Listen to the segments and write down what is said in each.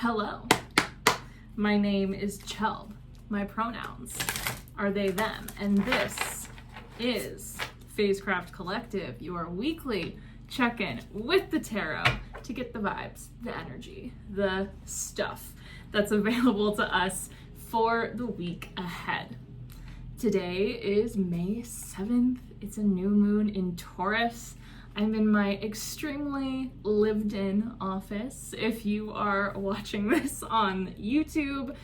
Hello, my name is Chelb. My pronouns are they, them, and this is Phasecraft Collective, your weekly check-in with the tarot to get the vibes, the energy, the stuff that's available to us for the week ahead. Today is May 7th. It's a new moon in Taurus. I'm in my extremely lived-in office. If you are watching this on YouTube,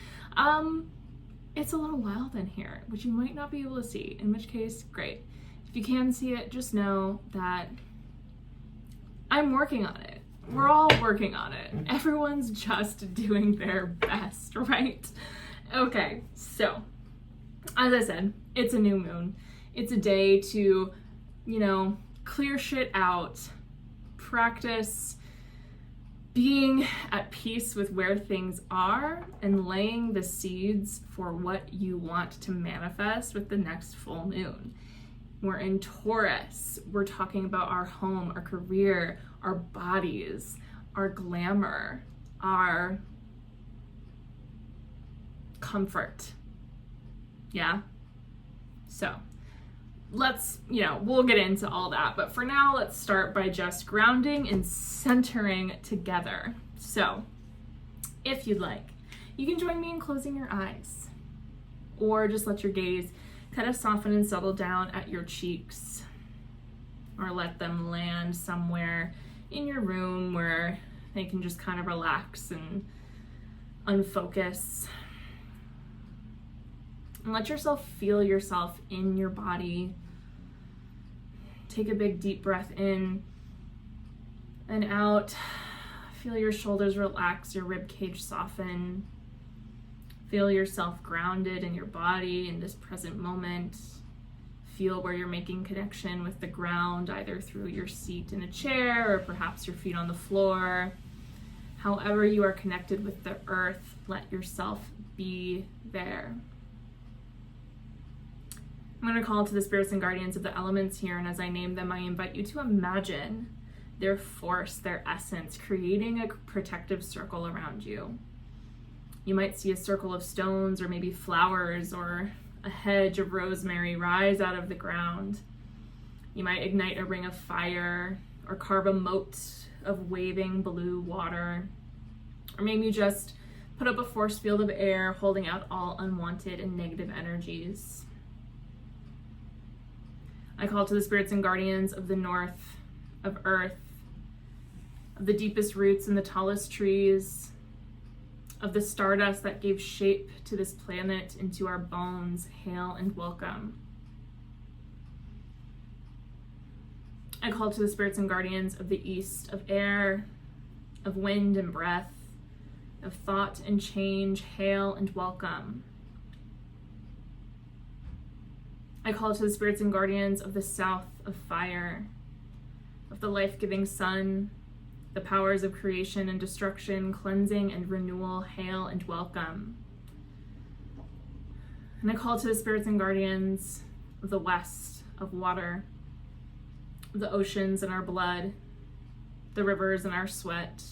it's a little wild in here, which you might not be able to see, in which case, great. If you can see it, just know that I'm working on it. We're all working on it. Everyone's just doing their best, right? Okay, so, as I said, it's a new moon. It's a day to, clear shit out, practice being at peace with where things are, and laying the seeds for what you want to manifest with the next full moon. We're in Taurus. We're talking about our home, our career, our bodies, our glamour, our comfort. Yeah? So, we'll get into all that, but for now, let's start by just grounding and centering together. So, if you'd like, you can join me in closing your eyes, or just let your gaze kind of soften and settle down at your cheeks, or let them land somewhere in your room where they can just kind of relax and unfocus. And let yourself feel yourself in your body. Take a big deep breath in and out. Feel your shoulders relax, your rib cage soften. Feel yourself grounded in your body in this present moment. Feel where you're making connection with the ground, either through your seat in a chair or perhaps your feet on the floor. However you are connected with the earth, let yourself be there. I'm going to call to the spirits and guardians of the elements here, and as I name them, I invite you to imagine their force, their essence, creating a protective circle around you. You might see a circle of stones or maybe flowers or a hedge of rosemary rise out of the ground. You might ignite a ring of fire or carve a moat of waving blue water. Or maybe just put up a force field of air holding out all unwanted and negative energies. I call to the spirits and guardians of the north, of earth, of the deepest roots and the tallest trees, of the stardust that gave shape to this planet into our bones. Hail and welcome. I call to the spirits and guardians of the east, of air, of wind and breath, of thought and change. Hail and welcome. I call to the spirits and guardians of the south, of fire, of the life-giving sun, the powers of creation and destruction, cleansing and renewal. Hail and welcome. And I call to the spirits and guardians of the west, of water, of the oceans in our blood, the rivers in our sweat,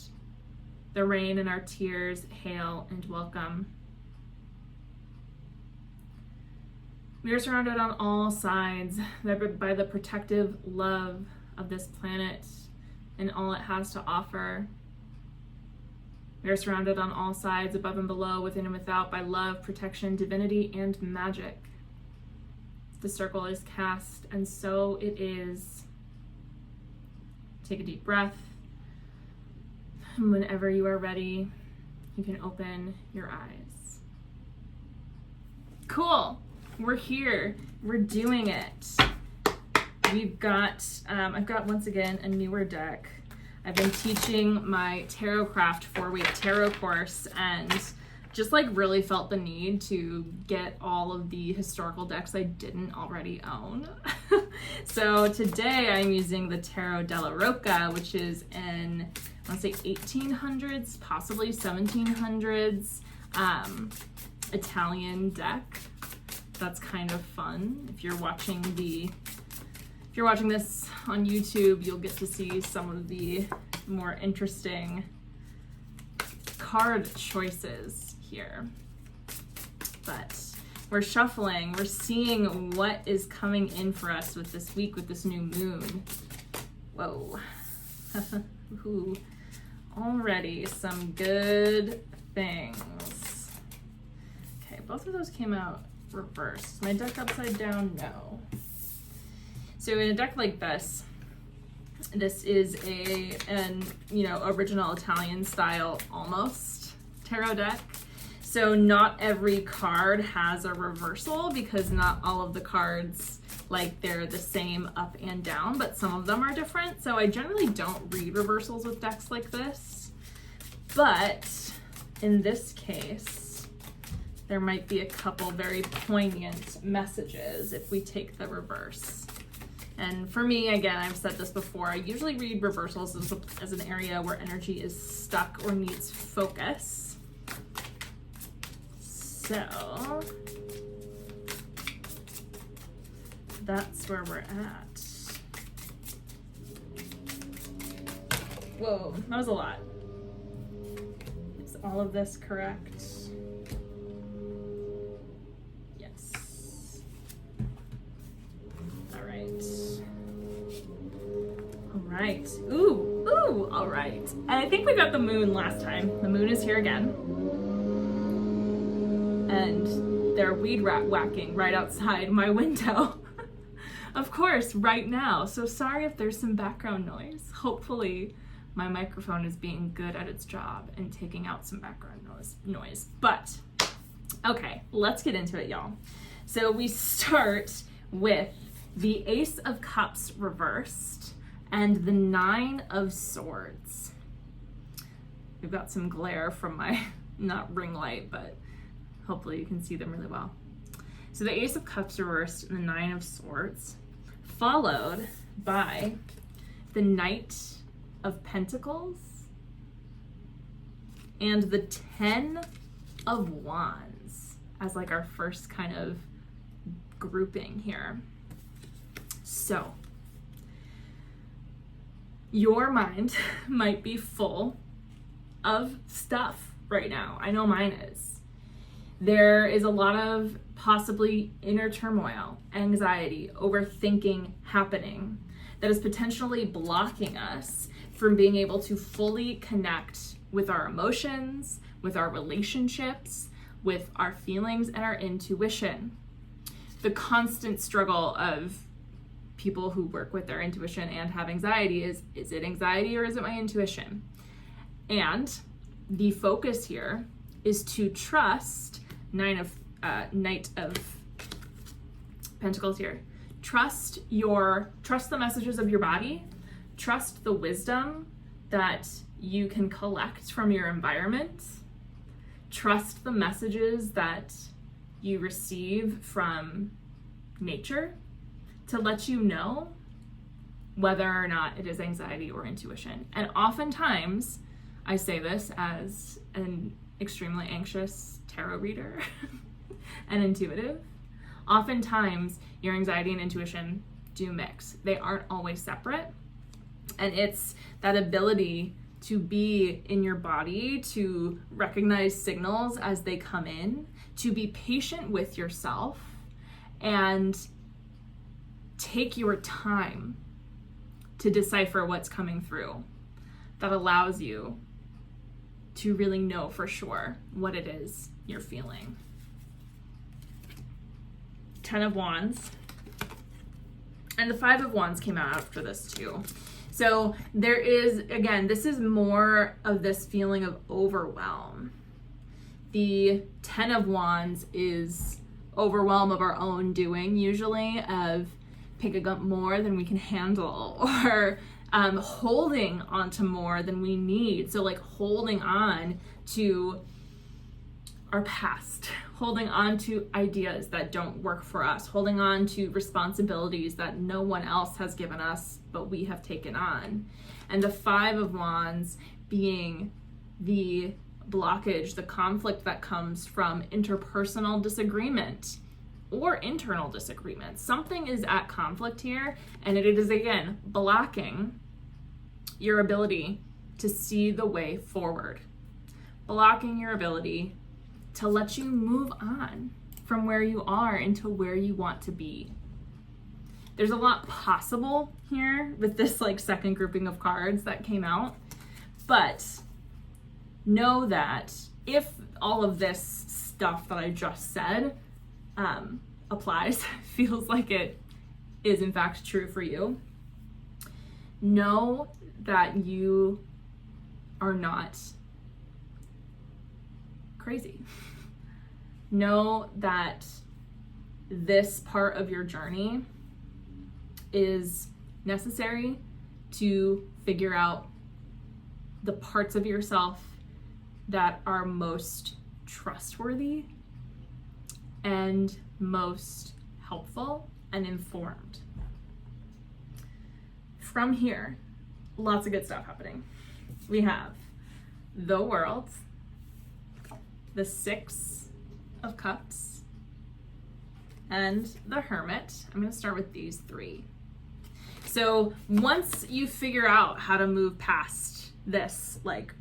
the rain in our tears. Hail and welcome. We are surrounded on all sides by the protective love of this planet and all it has to offer. We are surrounded on all sides, above and below, within and without, by love, protection, divinity, and magic. The circle is cast, and so it is. Take a deep breath. And whenever you are ready, you can open your eyes. Cool. We're here. We're doing it. I've got once again a newer deck. I've been teaching my Phasecraft 4-week tarot course and just really felt the need to get all of the historical decks I didn't already own. So today I'm using the Tarot della Rocca, which is in, I want to say 1800s, possibly 1700s Italian deck. That's kind of fun. If you're watching this on YouTube, you'll get to see some of the more interesting card choices here, but we're shuffling, we're seeing what is coming in for us with this week, with this new moon. Whoa. Ooh. Already some good things. Okay, both of those came out reversed. My deck upside down? No. So in a deck like this is an original Italian style almost tarot deck. So not every card has a reversal because not all of the cards, like, they're the same up and down, but some of them are different. So I generally don't read reversals with decks like this. But in this case, there might be a couple very poignant messages if we take the reverse. And for me, again, I've said this before, I usually read reversals as an area where energy is stuck or needs focus. So that's where we're at. Whoa, that was a lot. Is all of this correct? Yes. All right. All right. Ooh, all right. And I think we got the moon last time. The moon is here again. And they're weed rat whacking right outside my window. Of course, right now. So sorry if there's some background noise. Hopefully my microphone is being good at its job and taking out some background noise. But, okay, let's get into it, y'all. So we start with the Ace of Cups reversed and the 9 of Swords. We've got some glare from my, not ring light, but hopefully you can see them really well. So the Ace of Cups reversed and the 9 of Swords, followed by the Knight of Pentacles and the 10 of Wands as like our first kind of grouping here. So your mind might be full of stuff right now. I know mine is. There is a lot of possibly inner turmoil, anxiety, overthinking happening that is potentially blocking us from being able to fully connect with our emotions, with our relationships, with our feelings and our intuition. The constant struggle of people who work with their intuition and have anxiety is it anxiety or is it my intuition? And the focus here is to trust Knight of Pentacles here. Trust the messages of your body. Trust the wisdom that you can collect from your environment. Trust the messages that you receive from nature to let you know whether or not it is anxiety or intuition. And oftentimes, I say this as an extremely anxious tarot reader and intuitive, oftentimes your anxiety and intuition do mix. They aren't always separate. And it's that ability to be in your body, to recognize signals as they come in, to be patient with yourself and take your time to decipher what's coming through, that allows you to really know for sure what it is you're feeling. 10 of Wands. And the 5 of Wands came out after this too. So there is, again, this is more of this feeling of overwhelm. The 10 of Wands is overwhelm of our own doing, usually, of picking up more than we can handle, or holding onto more than we need. So like holding on to our past, holding on to ideas that don't work for us, holding on to responsibilities that no one else has given us, but we have taken on. And the 5 of Wands being the blockage, the conflict that comes from interpersonal disagreement or internal disagreement. Something is at conflict here, and it is, again, blocking your ability to see the way forward, blocking your ability to let you move on from where you are into where you want to be. There's a lot possible here with this like second grouping of cards that came out, but know that if all of this stuff that I just said applies, feels like it is in fact true for you, know that you are not crazy. Know that this part of your journey is necessary to figure out the parts of yourself that are most trustworthy and most helpful and informed. From here, lots of good stuff happening. We have the World, the 6 of Cups, and the Hermit. I'm going to start with these 3. So once you figure out how to move past this like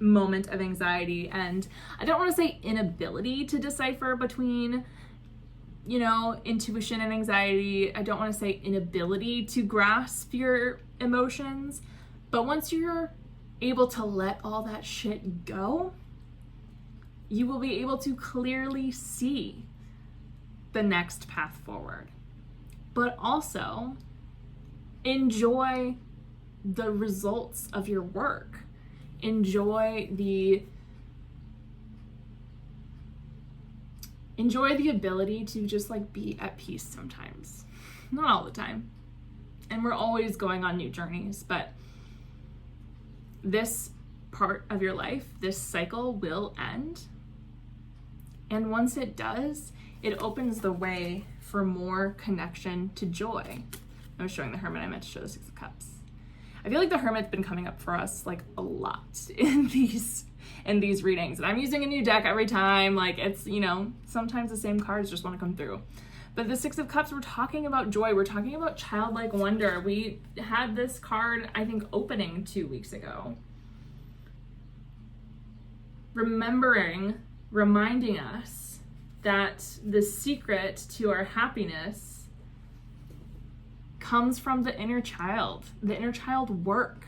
moment of anxiety, and I don't want to say inability to decipher between, you know, intuition and anxiety. I don't want to say inability to grasp your emotions, but once you're able to let all that shit go, you will be able to clearly see the next path forward, but also enjoy the results of your work. Enjoy the ability to just like be at peace sometimes. Not all the time. And we're always going on new journeys, but this part of your life, this cycle will end. And once it does, it opens the way for more connection to joy. I was showing the Hermit, I meant to show the 6 of Cups. I feel like the Hermit's been coming up for us like a lot in these readings. And I'm using a new deck every time. Like it's, you know, sometimes the same cards just want to come through. But the 6 of Cups, we're talking about joy. We're talking about childlike wonder. We had this card, I think, opening 2 weeks ago. Reminding us that the secret to our happiness comes from the inner child work.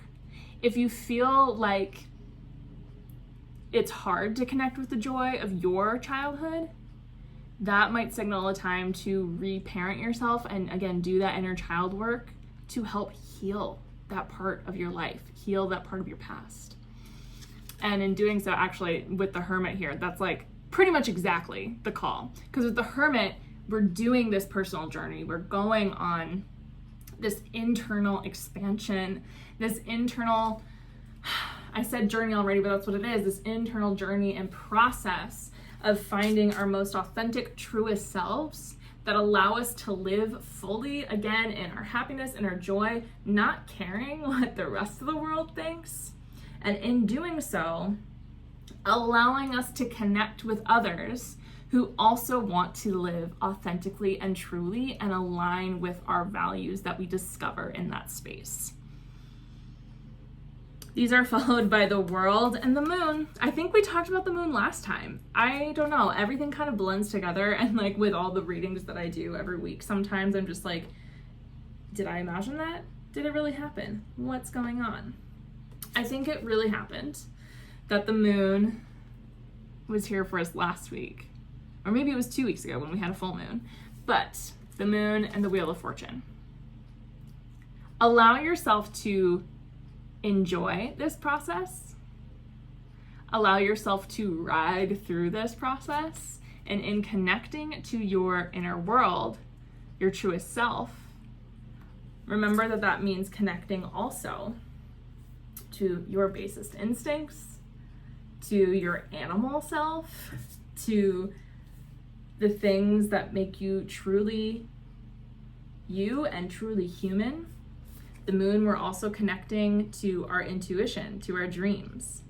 If you feel like it's hard to connect with the joy of your childhood, that might signal a time to reparent yourself and again do that inner child work to help heal that part of your life, heal that part of your past. And in doing so, actually with the Hermit here, that's like pretty much exactly the call. Because with the Hermit, we're doing this personal journey. We're going on this internal expansion, this internal, I said journey already, but that's what it is, this internal journey and process of finding our most authentic, truest selves that allow us to live fully again in our happiness and our joy, not caring what the rest of the world thinks. And in doing so, allowing us to connect with others who also want to live authentically and truly and align with our values that we discover in that space. These are followed by the World and the Moon. I think we talked about the Moon last time. I don't know, everything kind of blends together, and like with all the readings that I do every week, sometimes I'm just like, did I imagine that? Did it really happen? What's going on? I think it really happened that the Moon was here for us last week. Or maybe it was 2 weeks ago when we had a full moon. But the Moon and the Wheel of Fortune. Allow yourself to enjoy this process. Allow yourself to ride through this process. And in connecting to your inner world, your truest self, remember that that means connecting also to your basest instincts, to your animal self, to the things that make you truly you and truly human. The Moon, we're also connecting to our intuition, to our dreams.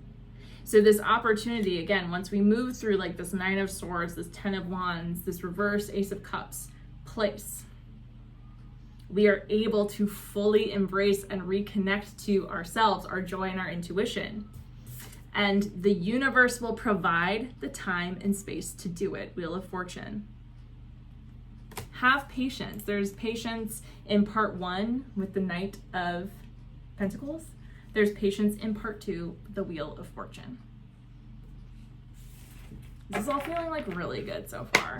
So this opportunity, again, once we move through like this 9 of Swords, this 10 of Wands, this reverse Ace of Cups place, we are able to fully embrace and reconnect to ourselves, our joy and our intuition. and the universe will provide the time and space to do it. Wheel of Fortune. Have patience. There's patience in part 1 with the Knight of Pentacles. There's patience in part 2, the Wheel of Fortune. This is all feeling like really good so far,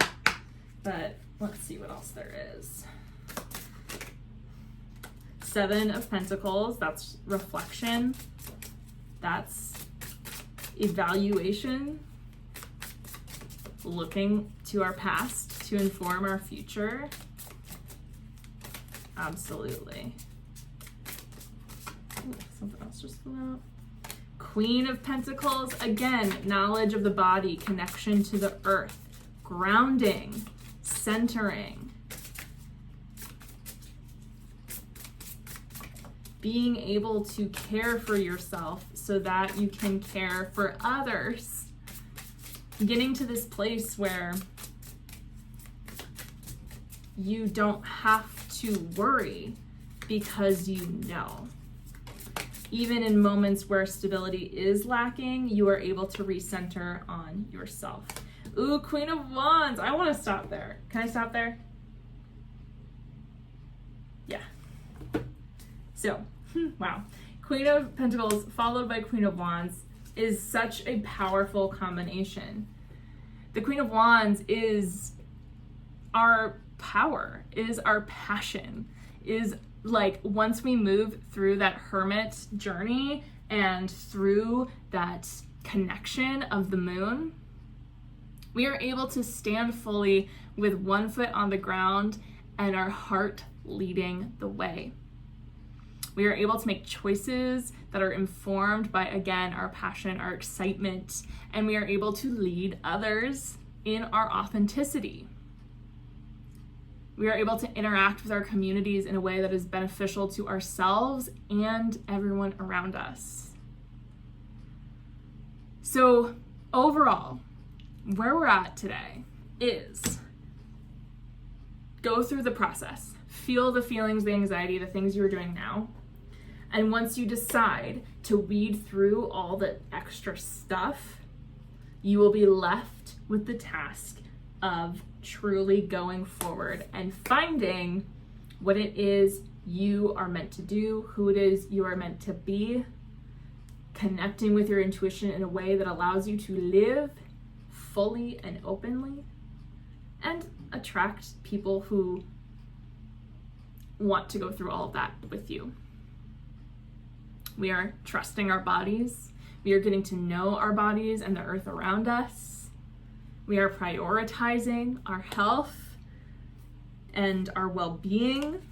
but let's see what else there is. 7 of Pentacles, that's reflection. That's evaluation. Looking to our past to inform our future. Absolutely. Ooh, something else just flew out. Queen of Pentacles, again, knowledge of the body, connection to the earth, grounding, centering, being able to care for yourself so that you can care for others. Getting to this place where you don't have to worry because you know. Even in moments where stability is lacking, you are able to recenter on yourself. Ooh, Queen of Wands. I want to stop there. Can I stop there? Yeah. So, wow. Queen of Pentacles followed by Queen of Wands is such a powerful combination. The Queen of Wands is our power, is our passion, is like once we move through that hermit journey and through that connection of the moon, we are able to stand fully with one foot on the ground and our heart leading the way. We are able to make choices that are informed by, again, our passion, our excitement, and we are able to lead others in our authenticity. We are able to interact with our communities in a way that is beneficial to ourselves and everyone around us. So overall, where we're at today is go through the process, feel the feelings, the anxiety, the things you are doing now. And once you decide to weed through all the extra stuff, you will be left with the task of truly going forward and finding what it is you are meant to do, who it is you are meant to be, connecting with your intuition in a way that allows you to live fully and openly, and attract people who want to go through all of that with you. We are trusting our bodies. We are getting to know our bodies and the earth around us. We are prioritizing our health and our well-being,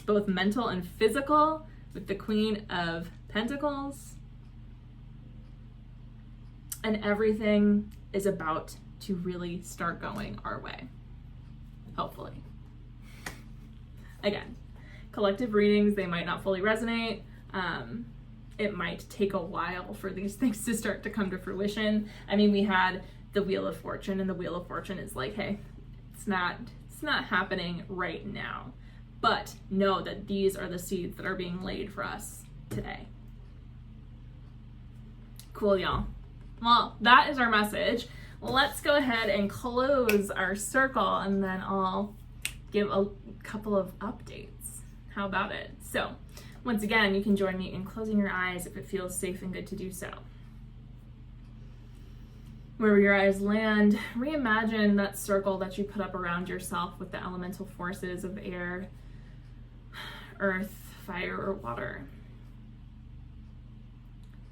both mental and physical, with the Queen of Pentacles. And everything is about to really start going our way, hopefully. Again, collective readings, they might not fully resonate. It might take a while for these things to start to come to fruition. I mean, we had the Wheel of Fortune, and the Wheel of Fortune is like, hey, it's not happening right now. But know that these are the seeds that are being laid for us today. Cool, y'all. Well, that is our message. Let's go ahead and close our circle, and then I'll give a couple of updates. How about it? So, once again, you can join me in closing your eyes if it feels safe and good to do so. Where your eyes land, reimagine that circle that you put up around yourself with the elemental forces of air, earth, fire, or water.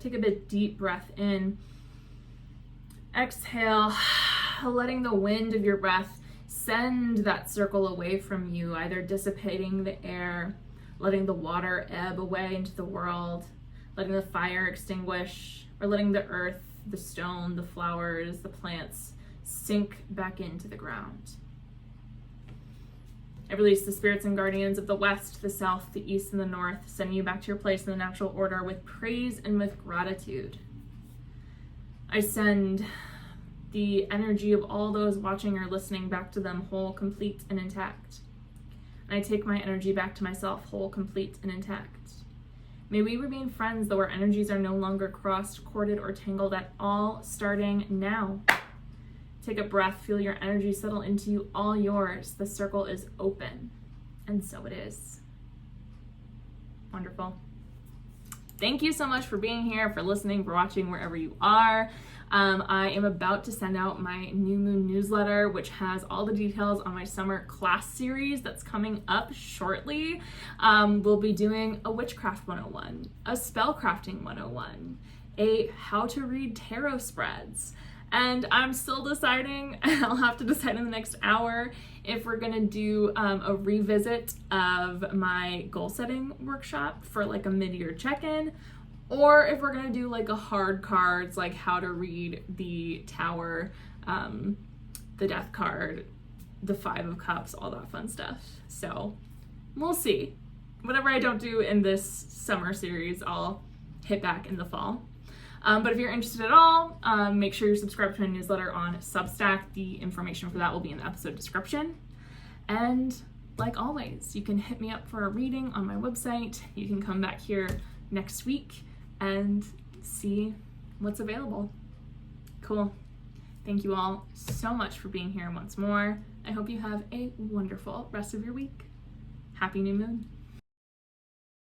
Take a big deep breath in. Exhale, letting the wind of your breath send that circle away from you, either dissipating the air, letting the water ebb away into the world, letting the fire extinguish, or letting the earth, the stone, the flowers, the plants sink back into the ground. I release the spirits and guardians of the west, the south, the east, and the north, sending you back to your place in the natural order with praise and with gratitude. I send the energy of all those watching or listening back to them whole, complete, and intact. And I take my energy back to myself whole, complete, and intact. May we remain friends, though our energies are no longer crossed, corded, or tangled at all, starting now. Take a breath, feel your energy settle into you, all yours. The circle is open, and so it is. Wonderful. Thank you so much for being here, for listening, for watching wherever you are. I am about to send out my new moon newsletter, which has all the details on my summer class series that's coming up shortly. We'll be doing a witchcraft 101, a spellcrafting 101, a how to read tarot spreads. And I'm still deciding, I'll have to decide in the next hour, if we're gonna do a revisit of my goal setting workshop for like a mid-year check-in, or if we're gonna do like a hard cards, like how to read the Tower, the Death card, the 5 of Cups, all that fun stuff. So we'll see. Whatever I don't do in this summer series, I'll hit back in the fall. But if you're interested at all, make sure you're subscribed to my newsletter on Substack. The information for that will be in the episode description. And like always, you can hit me up for a reading on my website. You can come back here next week and see what's available. Cool. Thank you all so much for being here once more. I hope you have a wonderful rest of your week. Happy new moon.